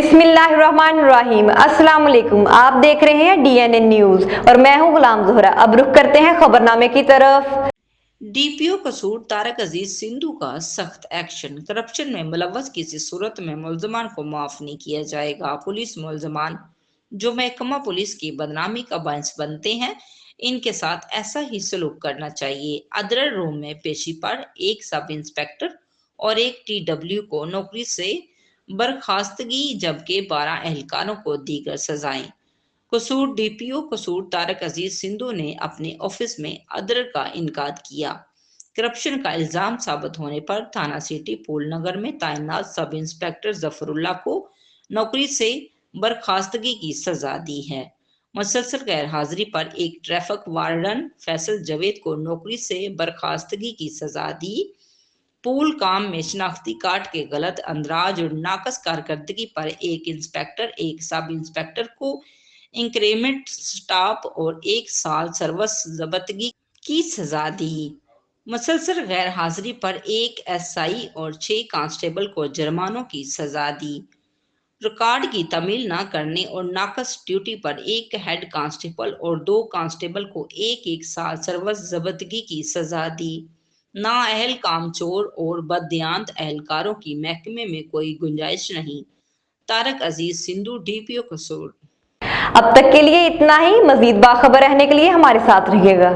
बिस्मिल्लाहिर्रहमानिर्रहीम। अस्सलाम वालेकुम। आप देख रहे हैं DNN न्यूज और मैं हूं गुलाम ज़ोहरा। अब रुख करते हैं खबरनामे की तरफ। डीपीओ कसूर तारक अजीज सिंधु का सख्त एक्शन। करप्शन में मुलव्वस किसी सूरत में मुल्ज़मान को माफ नहीं किया जाएगा। पुलिस मुल्ज़मान जो महकमा पुलिस की बदनामी का बायस बनते हैं, इनके साथ ऐसा ही सलूक करना चाहिए। अदर रूम में पेशी पर एक सब इंस्पेक्टर और एक TW को नौकरी से बर्खास्तगी जबकि 12 एहलकारों को दीगर सजाएं। कसूर डीपीओ कसूर तारक अजीज सिंधु ने अपने ऑफिस में अदर का इनकार किया। करप्शन का इल्जाम साबित होने पर थाना सिटी फूलनगर में तैनात सब इंस्पेक्टर जफरुल्लाह को नौकरी से बर्खास्तगी की सजा दी है। मुसलसल गैर हाजिरी पर एक ट्रैफिक वार्डन फैसल जावेद को नौकरी से बर्खास्तगी की सजा दी। पूल काम में शनाख्ती कार्ड के गलत अंदराज और नाकस कारकर्दगी पर एक इंस्पेक्टर एक सब इंस्पेक्टर को इंक्रीमेंट स्टाफ और 1 साल सर्विस जब्तगी की सजा दी। मुसलसल गैर हाजिरी पर एक SI और 6 कांस्टेबल को जुर्मानों की सजा दी। रिकॉर्ड की तमील न करने और नाकस ड्यूटी पर एक हेड कांस्टेबल और 2 कांस्टेबल को 1 साल सर्विस जब्तगी की सजा दी। नाअहल कामचोर और बददियानत एहलकारों की महकमे में कोई गुंजाइश नहीं। तारक अजीज सिंधु DPO कसूर। अब तक के लिए इतना ही। मजीद बाखबर रहने के लिए हमारे साथ रहिएगा।